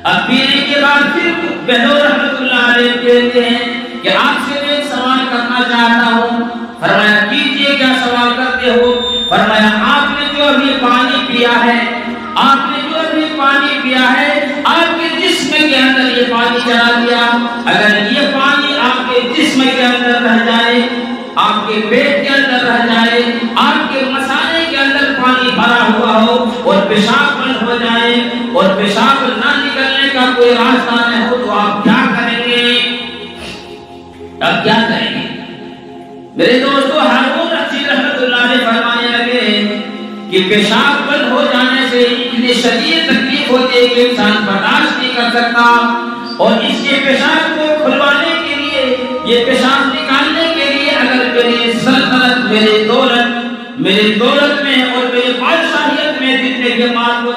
اب پینے کے بعد پھر بہلول رحمۃ اللہ علیہ کہتے ہیں کہ آپ سے میں ایک سوال کرنا چاہتا ہوں. فرمایا کیجئے، کیا سوال کرتے ہو؟ فرمایا آپ نے جو ابھی پانی پیا ہے، آپ نے جو ابھی پانی پیا ہے، آپ کے جسم کے اندر یہ پانی چلا گیا. اگر یہ پانی آپ کے جسم کے اندر رہ جائے، آپ کے پیٹ کے اندر رہ جائے، آپ کے مثانے کے اندر پانی بھرا ہوا ہو اور پیشاب بند ہو جائے اور پیشاب نہ نکلنے کا کوئی راستہ نہ ہو، تو آپ کیا کریں گے؟ اب کیا کریں گے؟ میرے دوستو، ہارون رشید رحمۃ اللہ علیہ فرمانے لگے کہ پیشاب بند ہو جانے سے اتنی شدید تکلیف ہوتی ہے کہ انسان برداشت نہیں کر سکتا، اور اس کے پیشاب کو کھلوانے کے لیے، یہ پیشاب نکالنے کے لیے اگر میری سلطنت، میری دولت میں اور میری بادشاہیت میں جتنے کے مال کو